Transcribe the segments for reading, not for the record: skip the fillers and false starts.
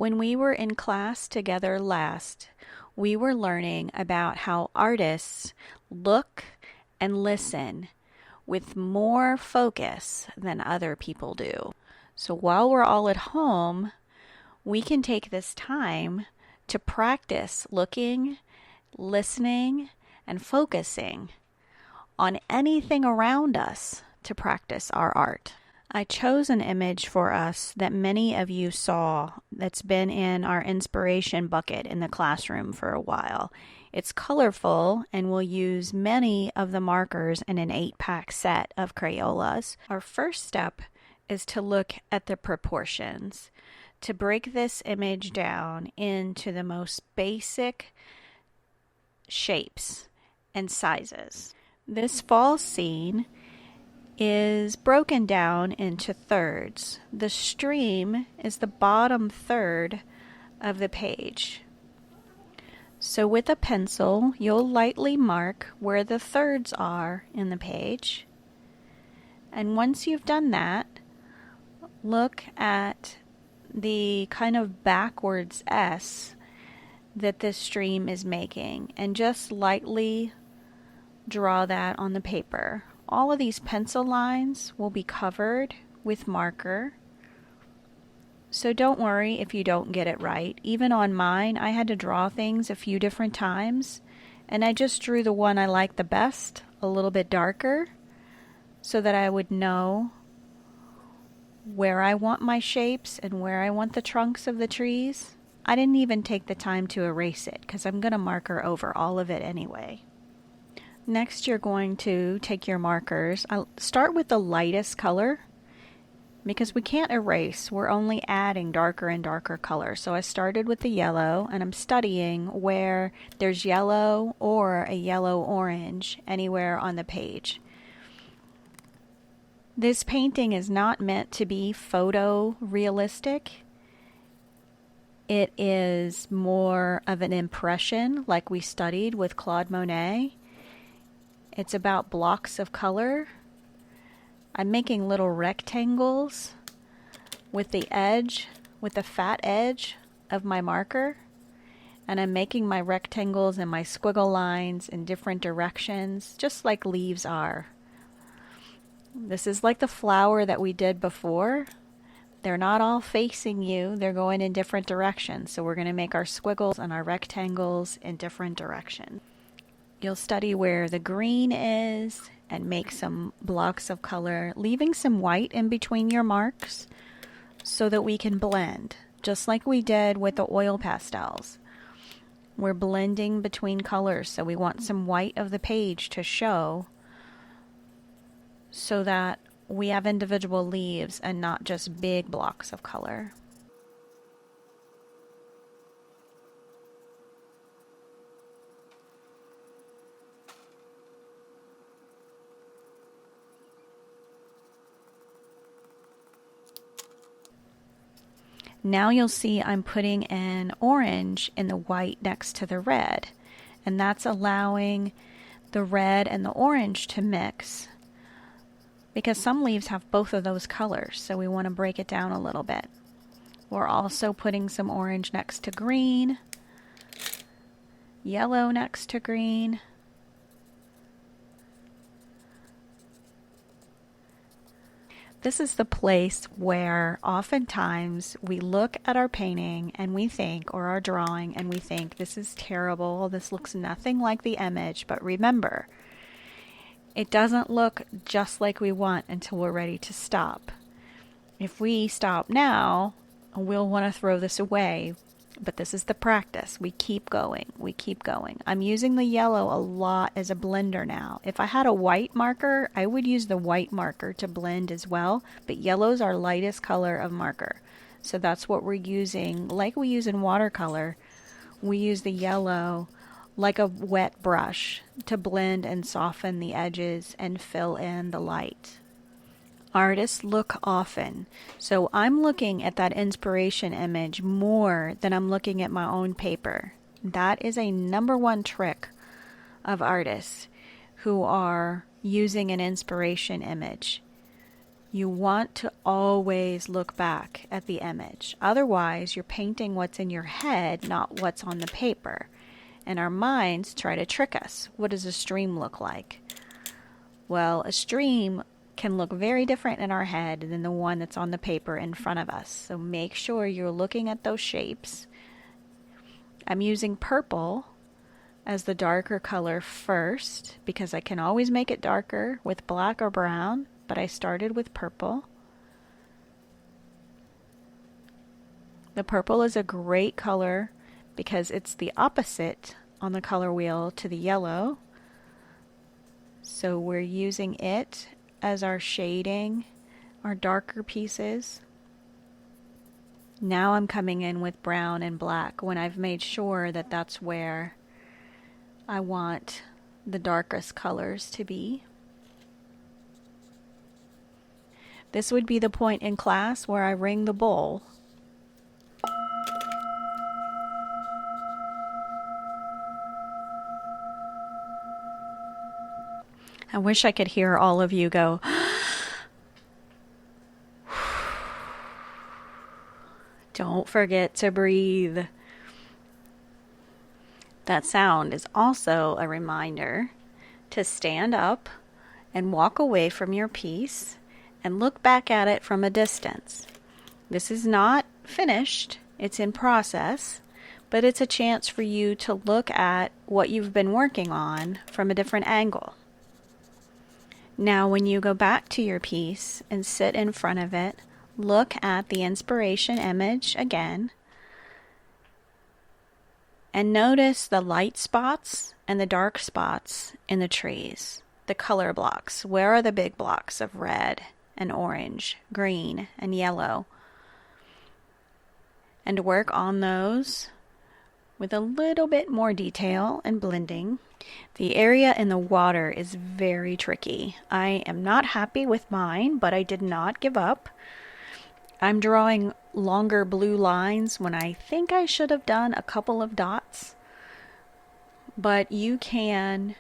When we were in class together last, we were learning about how artists look and listen with more focus than other people do. So while we're all at home, we can take this time to practice looking, listening, and focusing on anything around us to practice our art. I chose an image for us that many of you saw that's been in our inspiration bucket in the classroom for a while. It's colorful and we'll use many of the markers in an 8-pack set of Crayolas. Our first step is to look at the proportions, to break this image down into the most basic shapes and sizes. This fall scene is broken down into thirds. The stream is the bottom third of the page. So with a pencil, you'll lightly mark where the thirds are in the page. And once you've done that, look at the kind of backwards S that this stream is making and just lightly draw that on the paper. All of these pencil lines will be covered with marker. So don't worry if you don't get it right. Even on mine, I had to draw things a few different times, and I just drew the one I liked the best a little bit darker so that I would know where I want my shapes and where I want the trunks of the trees. I didn't even take the time to erase it because I'm going to marker over all of it anyway. Next, you're going to take your markers. I'll start with the lightest color because we can't erase. We're only adding darker and darker color. So I started with the yellow, and I'm studying where there's yellow or a yellow-orange anywhere on the page. This painting is not meant to be photorealistic. It is more of an impression like we studied with Claude Monet. It's about blocks of color. I'm making little rectangles with the edge, with the fat edge of my marker. And I'm making my rectangles and my squiggle lines in different directions, just like leaves are. This is like the flower that we did before. They're not all facing you, they're going in different directions. So we're going to make our squiggles and our rectangles in different directions. You'll study where the green is and make some blocks of color, leaving some white in between your marks so that we can blend, just like we did with the oil pastels. We're blending between colors, so we want some white of the page to show so that we have individual leaves and not just big blocks of color. Now you'll see I'm putting an orange in the white next to the red, and that's allowing the red and the orange to mix because some leaves have both of those colors, so we want to break it down a little bit. We're also putting some orange next to green, yellow next to green, this is the place where oftentimes we look at our painting and we think, or our drawing, and we think, this is terrible, this looks nothing like the image. But remember, it doesn't look just like we want until we're ready to stop. If we stop now, we'll want to throw this away. But this is the practice. We keep going. We keep going. I'm using the yellow a lot as a blender now. If I had a white marker, I would use the white marker to blend as well. But yellow's our lightest color of marker. So that's what we're using. Like we use in watercolor, we use the yellow like a wet brush to blend and soften the edges and fill in the light. Artists look often. So I'm looking at that inspiration image more than I'm looking at my own paper. That is a number one trick of artists who are using an inspiration image. You want to always look back at the image. Otherwise, you're painting what's in your head, not what's on the paper. And our minds try to trick us. What does a stream look like? Well, a stream can look very different in our head than the one that's on the paper in front of us. So make sure you're looking at those shapes. I'm using purple as the darker color first because I can always make it darker with black or brown, but I started with purple. The purple is a great color because it's the opposite on the color wheel to the yellow. So we're using it as our shading, our darker pieces. Now I'm coming in with brown and black when I've made sure that that's where I want the darkest colors to be. This would be the point in class where I ring the bowl. I wish I could hear all of you go, don't forget to breathe. That sound is also a reminder to stand up and walk away from your piece and look back at it from a distance. This is not finished, it's in process, but it's a chance for you to look at what you've been working on from a different angle. Now, when you go back to your piece and sit in front of it, look at the inspiration image again and notice the light spots and the dark spots in the trees, the color blocks. Where are the big blocks of red and orange, green and yellow? And work on those with a little bit more detail and blending. The area in the water is very tricky. I am not happy with mine, but I did not give up. I'm drawing longer blue lines when I think I should have done a couple of dots, but you can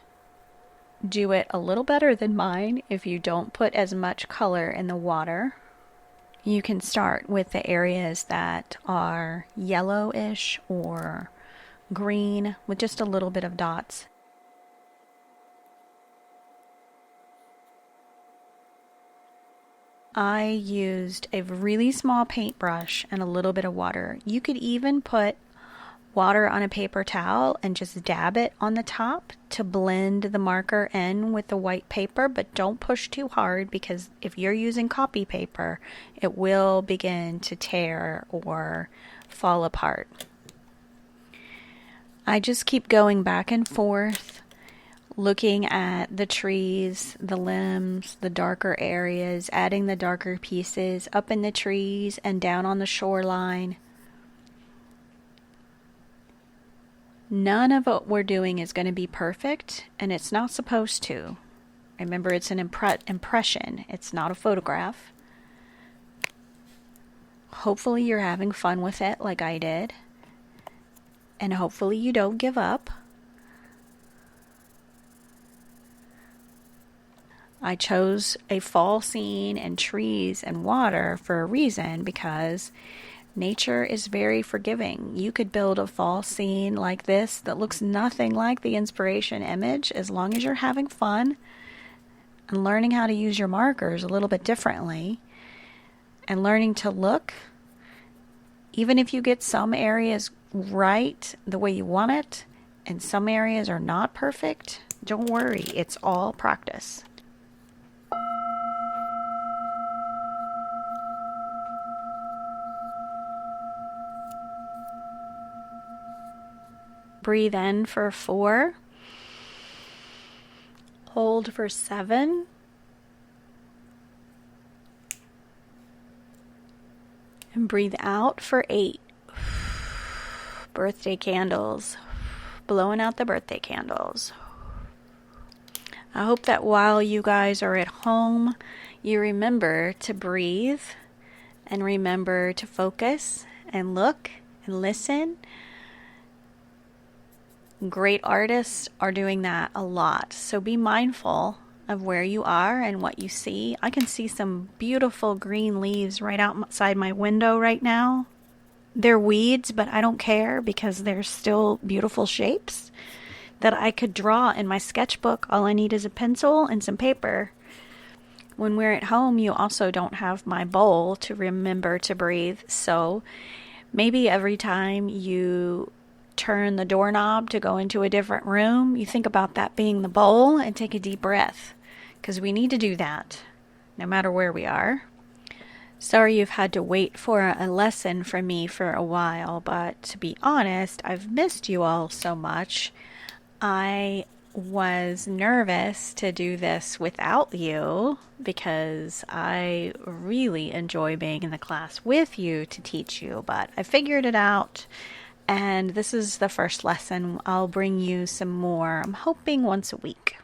do it a little better than mine if you don't put as much color in the water. You can start with the areas that are yellowish or green with just a little bit of dots. I used a really small paintbrush and a little bit of water. You could even put water on a paper towel and just dab it on the top to blend the marker in with the white paper, but don't push too hard because if you're using copy paper, it will begin to tear or fall apart. I just keep going back and forth, looking at the trees, the limbs, the darker areas, adding the darker pieces up in the trees and down on the shoreline. None of what we're doing is going to be perfect, and it's not supposed to. Remember, it's an impression. It's not a photograph. Hopefully you're having fun with it like I did, and hopefully you don't give up. I chose a fall scene and trees and water for a reason, because nature is very forgiving. You could build a fall scene like this that looks nothing like the inspiration image as long as you're having fun and learning how to use your markers a little bit differently and learning to look. Even if you get some areas right the way you want it and some areas are not perfect, don't worry, it's all practice. Breathe in for 4. Hold for 7. And breathe out for 8. Birthday candles. Blowing out the birthday candles. I hope that while you guys are at home, you remember to breathe and remember to focus and look and listen. Great artists are doing that a lot. So be mindful of where you are and what you see. I can see some beautiful green leaves right outside my window right now. They're weeds, but I don't care because they're still beautiful shapes that I could draw in my sketchbook. All I need is a pencil and some paper. When we're at home, you also don't have my bowl to remember to breathe. So maybe every time you turn the doorknob to go into a different room, you think about that being the bowl and take a deep breath, because we need to do that no matter where we are. Sorry you've had to wait for a lesson from me for a while, but to be honest, I've missed you all so much. I was nervous to do this without you because I really enjoy being in the class with you to teach you, but I figured it out, and this is the first lesson. I'll bring you some more, I'm hoping once a week.